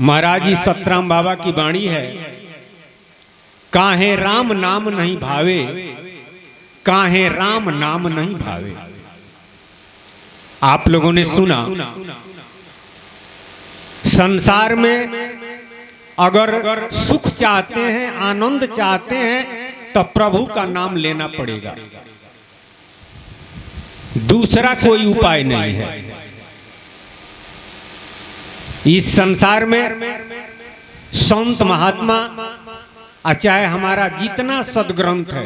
महाराज जी सतराम बाबा की वाणी है, काहे राम नाम नहीं भावे, काहे राम नाम नहीं भावे। आप लोगों ने सुना, संसार में अगर सुख चाहते हैं, आनंद चाहते हैं, तो प्रभु का नाम लेना पड़ेगा, दूसरा कोई उपाय नहीं है। इस संसार में संत महात्मा चाहे हमारा जितना सदग्रंथ है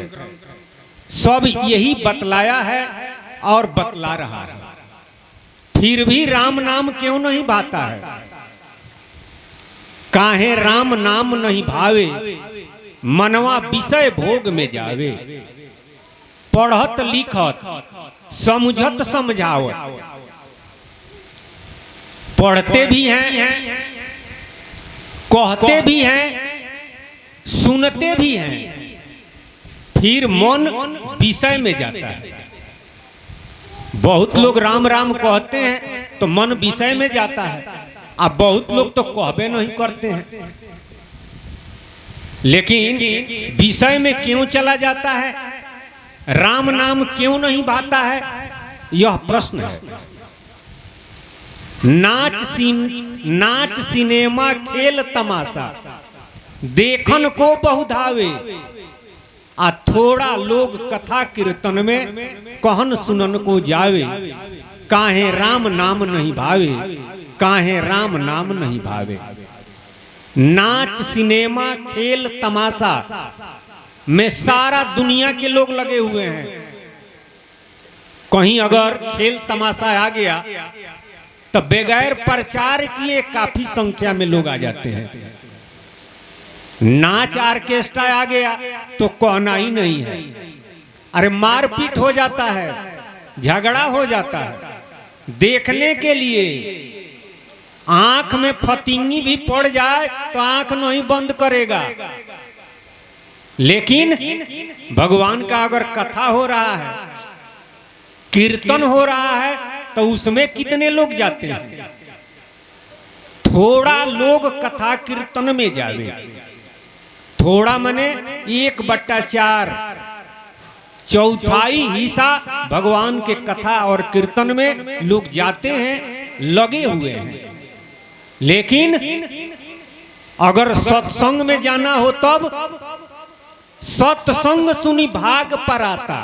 सब यही बतलाया है और बतला रहा है, फिर भी राम नाम क्यों नहीं भाता है। काहे राम नाम नहीं भावे, मनवा विषय भोग में जावे। पढ़त लिखत समझत समझावत, पढ़ते भी हैं, कहते भी हैं, सुनते भी हैं, फिर मन विषय में जाता है। बहुत लोग राम राम कहते हैं तो मन विषय में जाता है, अब बहुत लोग तो कहबे नहीं करते हैं। लेकिन विषय में क्यों चला जाता है, राम नाम क्यों नहीं भाता है, यह प्रश्न है। नाच सिनेमा खेल तमाशा देखन को बहुधावे, आ थोड़ा लोग कथा कीर्तन में कहन सुनन को जावे। काहे राम नाम नहीं भावे, काहे राम नाम नहीं भावे। नाच सिनेमा खेल तमाशा में सारा दुनिया के लोग लगे हुए हैं। कहीं अगर खेल तमाशा आ गया तो बगैर प्रचार किए काफी संख्या में लोग आ जाते हैं। नाच ऑर्केस्ट्रा आ गया तो कहना ही नहीं है, अरे मारपीट हो जाता है, झगड़ा हो जाता है। देखने के लिए आंख में फतिंगी भी पड़ जाए तो आंख नहीं बंद करेगा। लेकिन भगवान का अगर कथा हो रहा है, कीर्तन हो रहा है, तो उसमें कितने लोग जाते हैं। थोड़ा लोग कथा कीर्तन में जावे, थोड़ा मने 1/4 चौथाई हिस्सा भगवान के कथा और कीर्तन में लोग जाते हैं, लगे हुए हैं। लेकिन अगर सत्संग में जाना हो तब सत्संग सुनी भाग पर आता।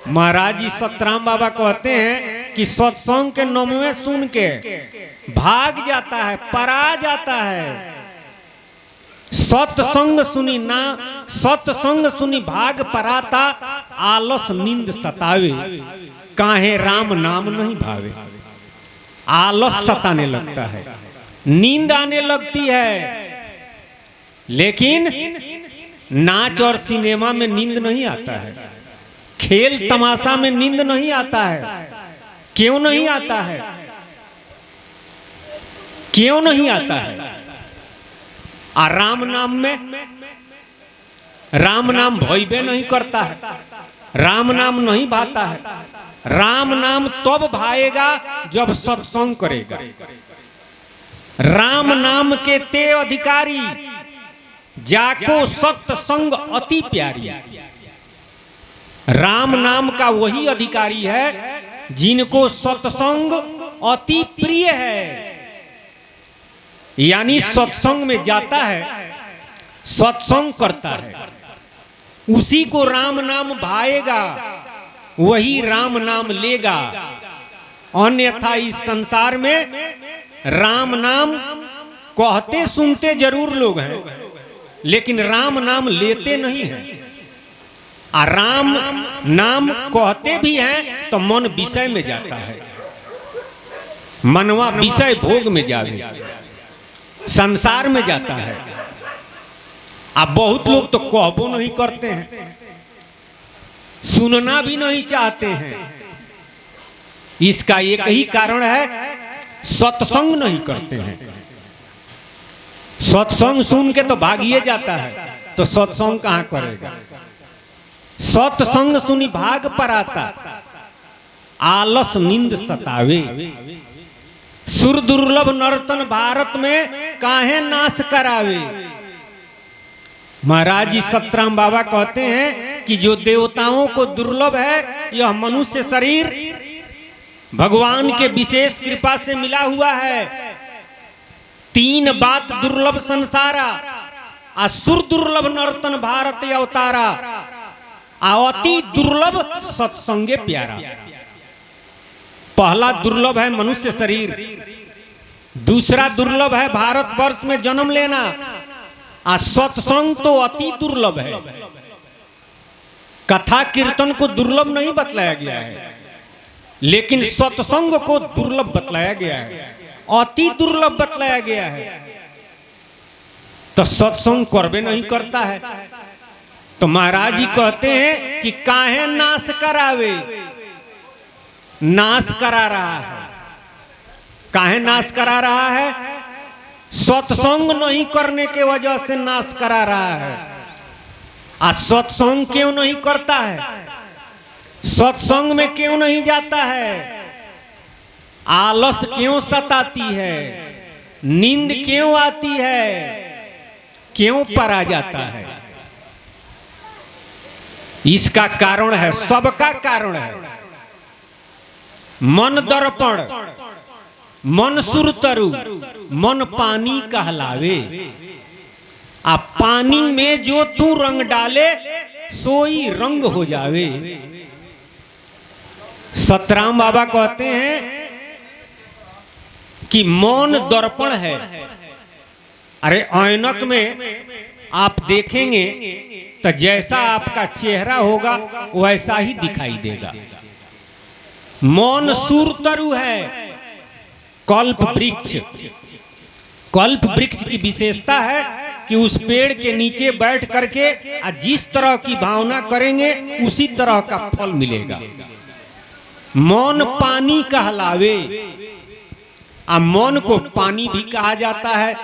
महाराज जी सतराम बाबा कहते हैं कि सत्संग के नौवें सुन के भाग जाता है, परा जाता है। सत्संग सुनी ना, सत्संग सुनी भाग पराता, आलस नींद सतावे। काहे राम नाम नहीं भावे। आलस सताने लगता है, नींद आने लगती है। लेकिन नाच और सिनेमा में नींद नहीं आता है, खेल तमाशा में नींद नहीं आता है। क्यों नहीं आता है, क्यों नहीं आता है। और राम नाम में राम नाम भइबे नहीं करता है, राम नाम नहीं भाता है। राम नाम तब भाएगा जब सत्संग करेगा। राम नाम के ते अधिकारी, जाको सत्संग अति प्यारी। राम नाम का वही अधिकारी है जिनको सत्संग अति प्रिय है। यानी सत्संग में जाता है, सत्संग करता है, उसी को राम नाम भाएगा, वही राम नाम लेगा। अन्यथा इस संसार में राम नाम कहते सुनते जरूर लोग हैं, लेकिन राम नाम लेते नहीं हैं। और राम नाम कहते भी हैं तो मन विषय में जाता है, मनवा विषय भोग में जावे, संसार में जाता है। अब बहुत लोग तो कहबो नहीं करते हैं, सुनना भी नहीं चाहते हैं। इसका एक ही कारण है, सत्संग नहीं करते हैं। सत्संग सुन के तो भागिए जाता है, तो सत्संग कहां करेगा। सत्संग सुनी भाग पर आता, आलस नींद सतावे। सुर दुर्लभ नर्तन भारत में काहे नाश करावे। महाराज जी सतराम बाबा कहते हैं कि जो देवताओं को दुर्लभ है यह मनुष्य शरीर भगवान के विशेष कृपा से मिला हुआ है। तीन बात दुर्लभ संसारा, असुर दुर्लभ नर्तन भारत अवतारा, अति दुर्लभ सत्संगे प्यारा। पहला दुर्लभ है मनुष्य शरीर, दूसरा दुर्लभ है भारतवर्ष में जन्म लेना, और सत्संग तो अति दुर्लभ है। कथा कीर्तन को दुर्लभ नहीं बतलाया गया है, लेकिन सत्संग को दुर्लभ बतलाया गया है, अति दुर्लभ बतलाया गया है। तो सत्संग करबे नहीं करता है, तो महाराज जी कहते हैं कि काहे नाश करावे। नाश करा रहा है। काहे नाश करा रहा है? सत्संग नहीं करने के वजह से नाश करा रहा है। आज सत्संग क्यों नहीं करता है? सत्संग में क्यों नहीं जाता है? आलस क्यों सताती है? नींद क्यों आती है? क्यों परा जाता है? इसका कारण है, सबका कारण है मन दर्पण, मन सुरतरु, मन पानी कहलावे। आ पानी में जो तू रंग डाले सोई रंग हो जावे। सतराम बाबा कहते हैं कि मौन दर्पण है। अरे ऐनक में आप देखेंगे तो जैसा आपका चेहरा होगा वैसा ही दिखाई देगा। मौन सुरतरु है। कल्प वृक्ष, कल्प वृक्ष की विशेषता है कि उस पेड़ के नीचे बैठ करके जिस तरह की भावना करेंगे उसी तरह का फल मिलेगा। मौन पानी कहलावे। मौन को पानी भी कहा जाता है।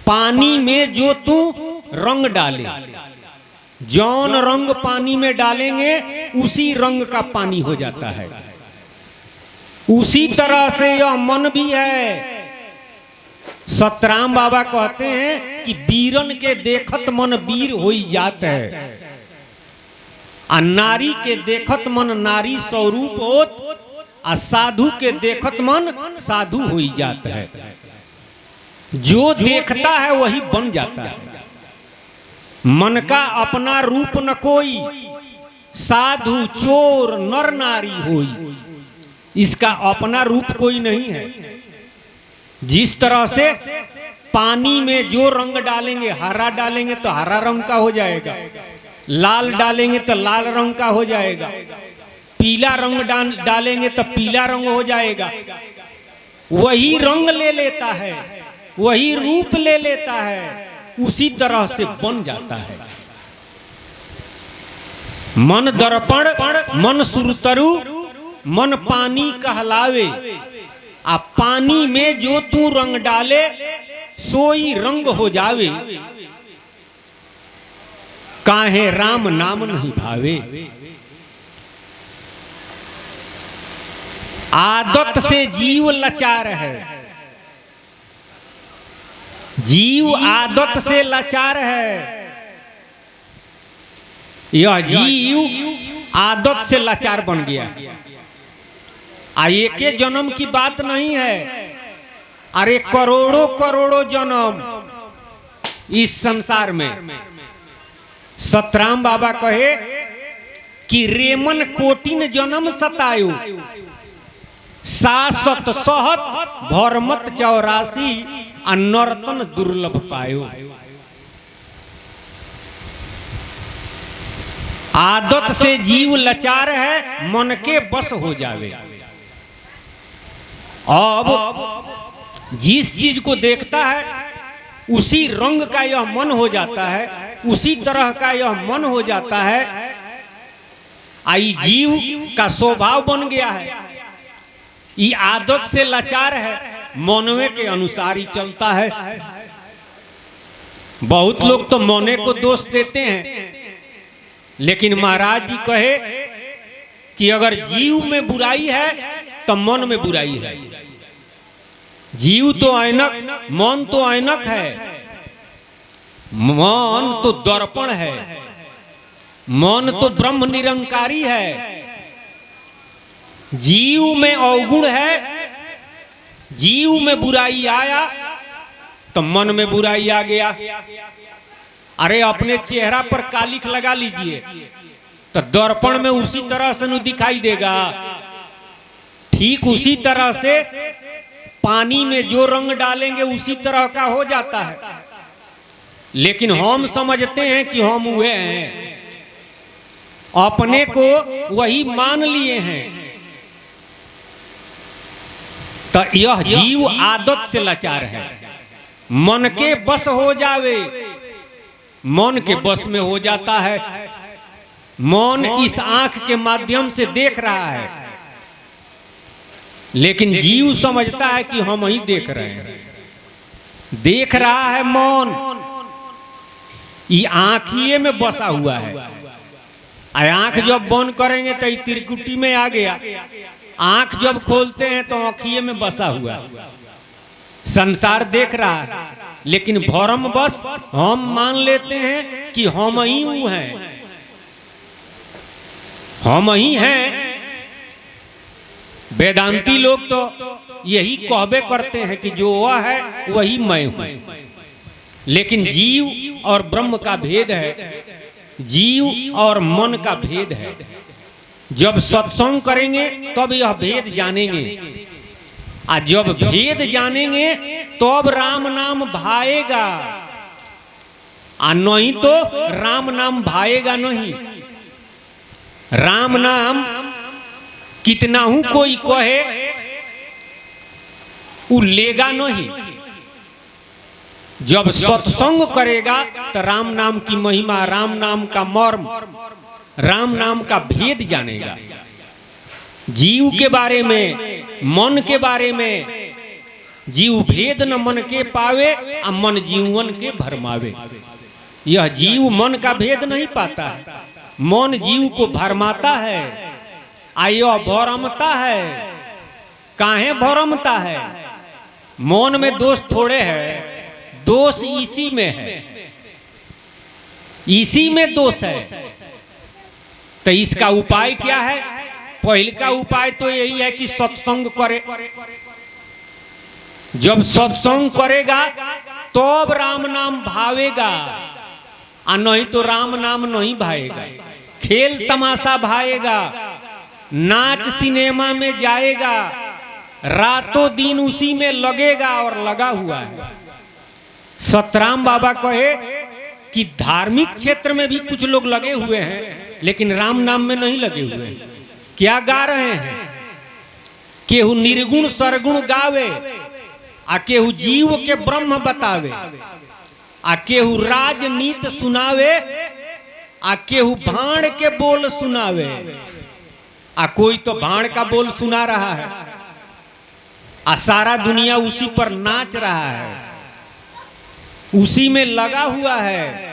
पानी में जो तू रंग डाले, जौन रंग पानी में डालेंगे उसी रंग का पानी हो जाता है। उसी तरह से यह मन भी है। सतराम बाबा कहते हैं कि वीरन के देखत मन वीर होई जात है, आ नारी के देखत मन नारी स्वरूप होत, आ साधु के देखत मन साधु होई जात है। जो देखता है वही बन जाता है। मन का अपना रूप न कोई, साधु चोर नर नारी होई। इसका अपना रूप कोई नहीं है। जिस तरह से पानी में जो रंग डालेंगे, हरा डालेंगे तो हरा रंग का हो जाएगा, लाल डालेंगे तो लाल रंग का हो जाएगा, पीला रंग डालेंगे तो पीला रंग हो जाएगा। वही रंग ले लेता है, वही रूप ले लेता है, उसी तरह से बन जाता है। मन दर्पण, मन सुरतरु, मन पानी कहलावे। आ पानी में जो तू रंग डाले सोई रंग हो जावे। काहे राम नाम नहीं भावे। आदत से जीव लाचार है। जीव आदत से लाचार है। यह जीव आदत से लाचार बन गया। एक जन्म की बात नहीं है, अरे करोड़ों करोड़ों जन्म इस संसार में। सतराम बाबा कहे कि रेमन कोटिन जन्म सतायो, सासत सहत भरमत 84 नर्तन दुर्लभ पायो। आदत से जीव लाचार है, मन के बस हो जावे। अब जिस चीज को देखता है उसी रंग का यह मन हो जाता है, उसी तरह का यह मन हो जाता है। आई जीव का स्वभाव बन गया है। ये आदत से लाचार है, मनवे के अनुसार ही चलता है। बहुत लोग तो मौने को दोष देते हैं, लेकिन महाराज जी कहे कि अगर जीव में बुराई है तो मन में बुराई है। जीव तो ऐनक, मन तो ऐनक है, मन तो दर्पण है, मन तो ब्रह्म निरंकारी है। जीव में अवगुण है, जीव में बुराई आया तो मन में बुराई आ गया। अरे अपने चेहरा पर कालिख लगा लीजिए तो दर्पण में उसी तरह से न दिखाई देगा। ठीक उसी तरह से पानी में जो रंग डालेंगे उसी तरह का हो जाता है। लेकिन हम समझते हैं कि हम हुए हैं, अपने को वही मान लिए हैं। तो यह जीव आदत से लाचार है। मन के बस हो जावे, मन के बस में हो जाता है। मन इस आंख के माध्यम से देख रहा है, लेकिन जीव समझता है कि हम ही देख रहे हैं। देख रहा है मन, ये आंखिए में बसा हुआ है। आंख जब बंद करेंगे तो त्रिकुटी में आ गया, आंख जब खोलते हैं तो आंखिए में बसा हुआ। संसार देख रहा है, लेकिन भरम बस हम मान लेते हैं कि हम ही हैं, हम ही हैं। वेदांती लोग तो यही कहबे करते हैं कि जो वह है वही मैं हूं। लेकिन जीव और ब्रह्म का भेद है, जीव और मन का भेद है। जब सत्संग करेंगे तब यह भेद जानेंगे, और जब भेद जानेंगे तब राम नाम भाएगा, और नहीं तो राम नाम भाएगा नहीं। राम नाम कितना हूं कोई कहे, वो लेगा नहीं। जब सत्संग करेगा तो राम नाम की महिमा, राम नाम का मर्म, राम नाम का भेद जानेगा। जीव के बारे में, मन के बारे में जीव भेद न मन के पावे, और मन जीवन के भरमावे। यह जीव मन का भेद नहीं पाता है, मन जीव को भरमाता है, आयो भरमता है। काहे भरमता है? मन में दोष थोड़े है, दोष इसी में है, इसी में दोष है। तो इसका उपाय क्या है? पहले का उपाय तो यही है कि सत्संग करे। जब सत्संग करेगा तो राम नाम भावेगा, और नहीं तो राम नाम नहीं भाएगा। खेल तमाशा भाएगा, नाच सिनेमा में जाएगा, रातों दिन उसी में लगेगा और लगा हुआ है। सतराम बाबा कहे कि धार्मिक क्षेत्र में भी कुछ लोग लगे हुए हैं, लेकिन राम नाम में नहीं लगे हुए हैं। क्या गा रहे हैं? केहू निर्गुण सरगुण गावे, आ केहू जीव के ब्रह्म बतावे, आ केहू राजनीत सुनावे, आ केहू भाण के बोल सुनावे। आ कोई तो भाण का बोल सुना रहा है, आ सारा दुनिया उसी पर नाच रहा है, उसी में लगा हुआ है।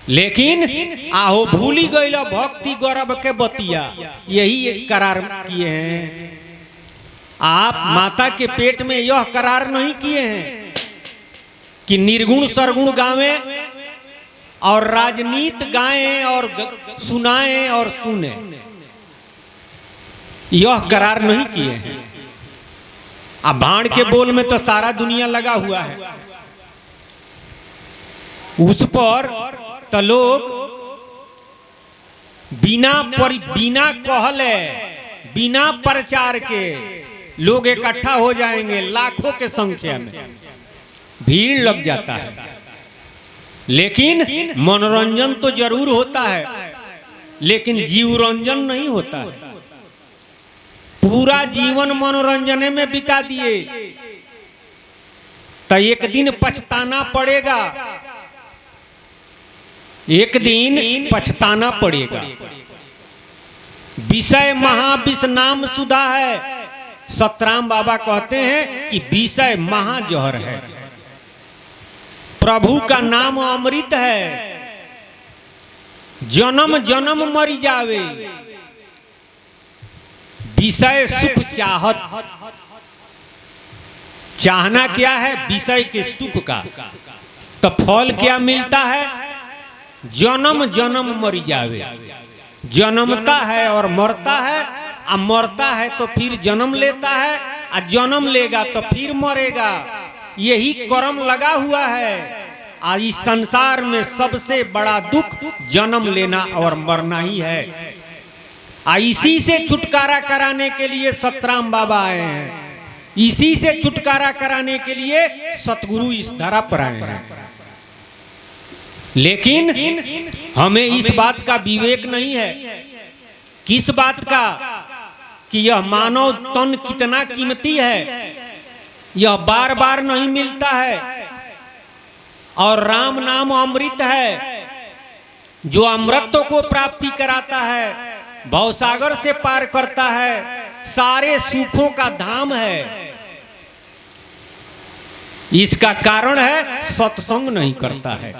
लेकिन आहो भूली गई भक्ति गौरव के बतिया, यही करार किए हैं। आप माता के पेट में यह करार नहीं किए हैं कि निर्गुण सरगुण गावें और राजनीत गाएं और सुनाएं और सुने। यह करार नहीं किए हैं। अब भाड़ के बोल में तो सारा दुनिया लगा हुआ है, उस पर तो लोग बिना कहले, बिना प्रचार के लोग इकट्ठा हो जाएंगे, लाखों के संख्या में भीड़ लग जाता है। लेकिन मनोरंजन तो जरूर होता है, लेकिन जीवरंजन नहीं होता है। पूरा जीवन मनोरंजन में बिता दिए तो एक दिन पछताना पड़ेगा, एक दिन पछताना पड़ेगा। विषय महाविष नाम सुधा है। सतराम बाबा कहते हैं कि विषय महाजहर है, प्रभु का नाम अमृत है। जन्म जन्म मरी जावे, विषय सुख चाहत चाहना क्या है? विषय के सुख का। तो फल क्या मिलता है? जन्म जन्म मर जावे। जन्मता है और मरता है, और मरता है तो फिर जन्म लेता है, और जन्म लेगा तो फिर मरेगा। यही कर्म लगा हुआ है। आज इस संसार में सबसे बड़ा दुख जन्म लेना और मरना ही है। इसी से छुटकारा कराने के लिए सतराम बाबा आए हैं। इसी से छुटकारा कराने के लिए सतगुरु इस धरा पर आए हैं। लेकिन हमें इस बात का विवेक नहीं है। किस बात का? कि यह मानव तन कितना कीमती है, यह बार बार नहीं मिलता है। और राम नाम अमृत है, जो अमृतों को प्राप्ति कराता है, भवसागर से पार करता है, सारे सुखों का धाम है। इसका कारण है सत्संग नहीं करता है।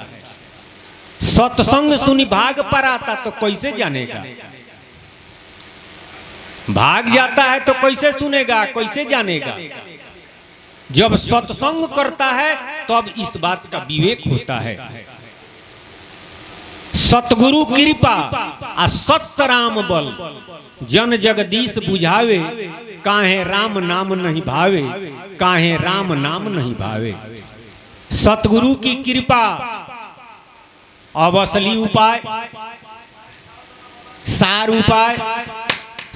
सत्संग सुनी भाग पर आता तो कैसे जानेगा? भाग जाता है तो कैसे सुनेगा, कैसे जानेगा? जब सत्संग करता है तब तो इस बात का विवेक होता है। सतगुरु कृपा आ सत्य राम बल, जन जगदीश बुझावे, काहे राम नाम नहीं भावे, काहे राम नाम नहीं भावे। सतगुरु की कृपा अब असली उपाय, सार उपाय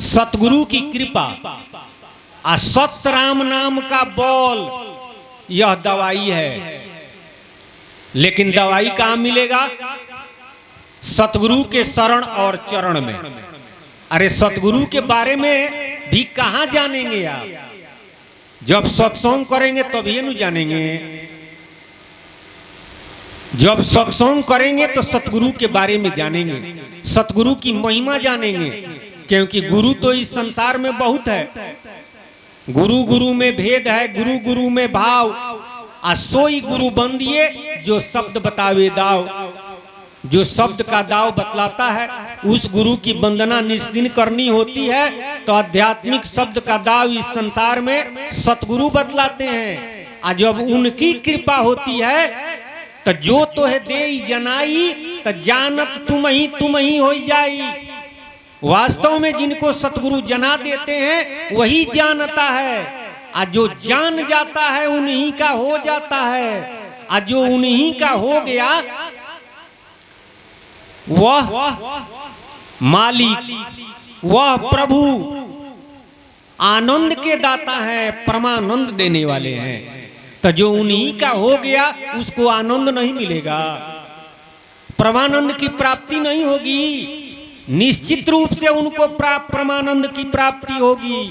सतगुरु की कृपा आ सत्य राम नाम का बोल, यह दवाई है। लेकिन दवाई कहां मिलेगा? सतगुरु के शरण और चरण में। अरे सतगुरु के बारे में भी कहां जानेंगे आप? जब सत्संग करेंगे तभी न जानेंगे। जब सत्संग करेंगे तो सतगुरु के बारे में जानेंगे, सतगुरु की महिमा जानेंगे। क्योंकि गुरु तो इस संसार में बहुत है। गुरु गुरु में भेद है, गुरु गुरु में भाव। आ सोई गुरु बंदिए जो शब्द बतावे दाव। जो शब्द का दाव बतलाता है उस गुरु की वंदना निस्दिन करनी होती है। तो आध्यात्मिक शब्द का दाव इस संसार में सतगुरु बतलाते हैं। आ जब उनकी कृपा होती है तो जो तो है दे जनाई, तो जानत तुम ही हो जाई। वास्तव में जिनको सतगुरु जना देते हैं वही जानता है। आज जो जान जाता है उन्हीं का हो जाता है। आज जो उन्हीं का हो गया वह मालिक, वह प्रभु आनंद के दाता है, परमानंद देने वाले हैं। तो जो उन्हीं का हो गया उसको आनंद नहीं मिलेगा, परमानंद की प्राप्ति नहीं होगी। निश्चित रूप से उनको परमानंद की प्राप्ति होगी।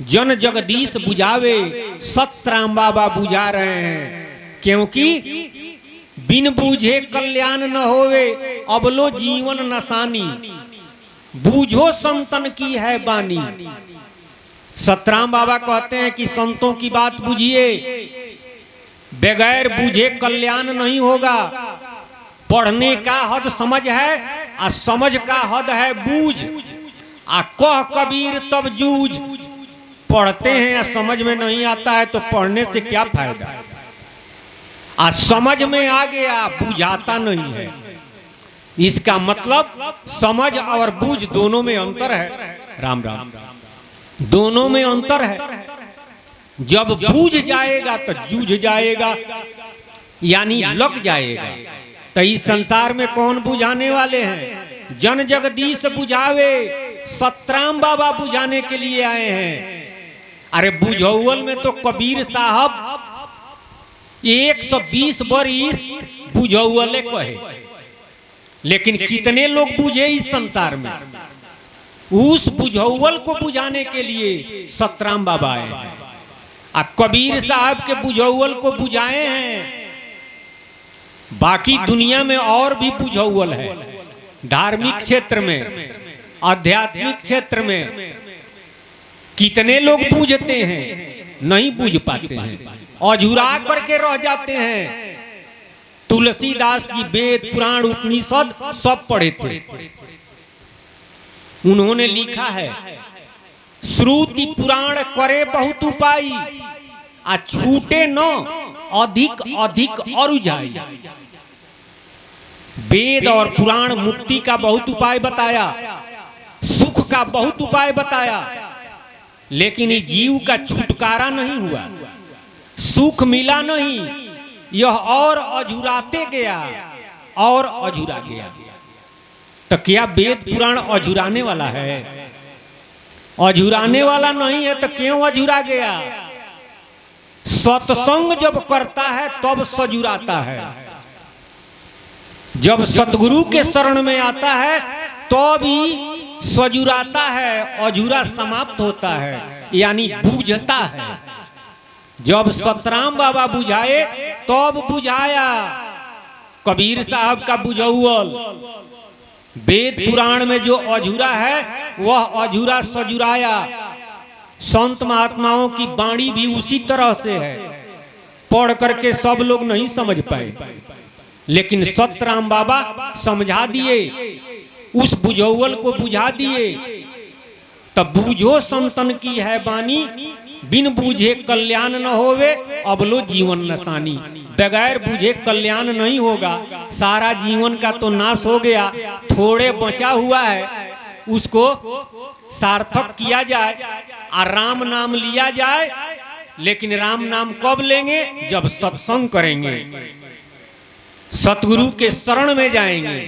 जन जगदीश बुझावे, सतराम बाबा बुझा रहे हैं। क्योंकि बिन बूझे कल्याण न होवे, अबलो जीवन नसानी, बूझो संतन की है बानी। सतराम बाबा कहते हैं कि संतों की बात बुझिए, बगैर बूझे कल्याण नहीं होगा। पढ़ने का हद समझ है, आ समझ का हद है बूझ। आ कह कबीर तब जूझ। पढ़ते हैं या समझ में नहीं आता है तो पढ़ने से क्या फायदा? आज समझ में आ गया, बुझाता नहीं है। इसका मतलब समझ और बूझ दोनों में अंतर है। राम राम, दोनों में अंतर है। जब बूझ जाएगा तो जूझ जाएगा, यानी लग जाएगा। तो इस संसार में कौन बुझाने वाले हैं? जन जगदीश बुझावे, सतराम बाबा बुझाने के लिए आए हैं। अरे बुझौल में तो कबीर साहब 120 बरिस बुझौले कहे। लेकिन कितने लोग बुझे इस संसार में? उस बुझौल को बुझाने के लिए सतराम बाबा आए हैं। आ कबीर साहब के बुझौल को बुझाए हैं। बाकी दुनिया में और भी बुझौल है। धार्मिक क्षेत्र में, आध्यात्मिक क्षेत्र में कितने लोग बूझते हैं, नहीं बूझ पाते हैं, अधूरा करके रह जाते हैं। तुलसीदास जी वेद पुराण उपनिषद सब पढ़े थे। उन्होंने लिखा है, श्रुति पुराण करे बहुत उपाय, आ छूटे न अधिक अधिक और जाए। वेद और पुराण मुक्ति का बहुत उपाय बताया, सुख का बहुत उपाय बताया, लेकिन ये जीव का छुटकारा नहीं हुआ, सुख मिला नहीं, यह और अझुराते गया और अझुरा गया। तो क्या वेद पुराण अझुराने वाला है? अझुराने वाला नहीं है तो क्यों अझुरा गया? सत्संग जब करता है तब सजुराता है, जब सतगुरु के शरण में आता है तो भी सजुराता है, अझुरा समाप्त होता है, यानी बुझता है। जब सतराम बाबा बुझाए तब बुझाया, कबीर साहब का बुझौल। वेद पुराण में जो अझुरा है वह अझुरा सजुराया। संत महात्माओं की वाणी भी उसी तरह से है, पढ़ करके सब लोग नहीं समझ पाए, लेकिन सतराम बाबा समझा दिए, उस बुझौल को बुझा दिए। तब बूझो संतन की है बानी, बिन बूझे कल्याण न होवे, अबलो जीवन नसानी। बगैर बूझे कल्याण नहीं होगा, सारा जीवन का तो नाश हो गया, थोड़े बचा हुआ है उसको सार्थक किया जाए और राम नाम लिया जाए। लेकिन राम नाम कब लेंगे? जब सत्संग करेंगे, सतगुरु के शरण में जाएंगे,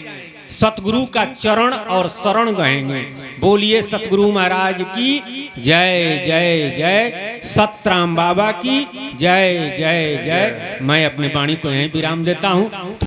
सतगुरु का चरण और शरण गहेंगे। बोलिए सतगुरु महाराज की जय जय जय, सतराम बाबा की जय जय जय। मैं अपने वाणी को यहीं विराम देता हूँ।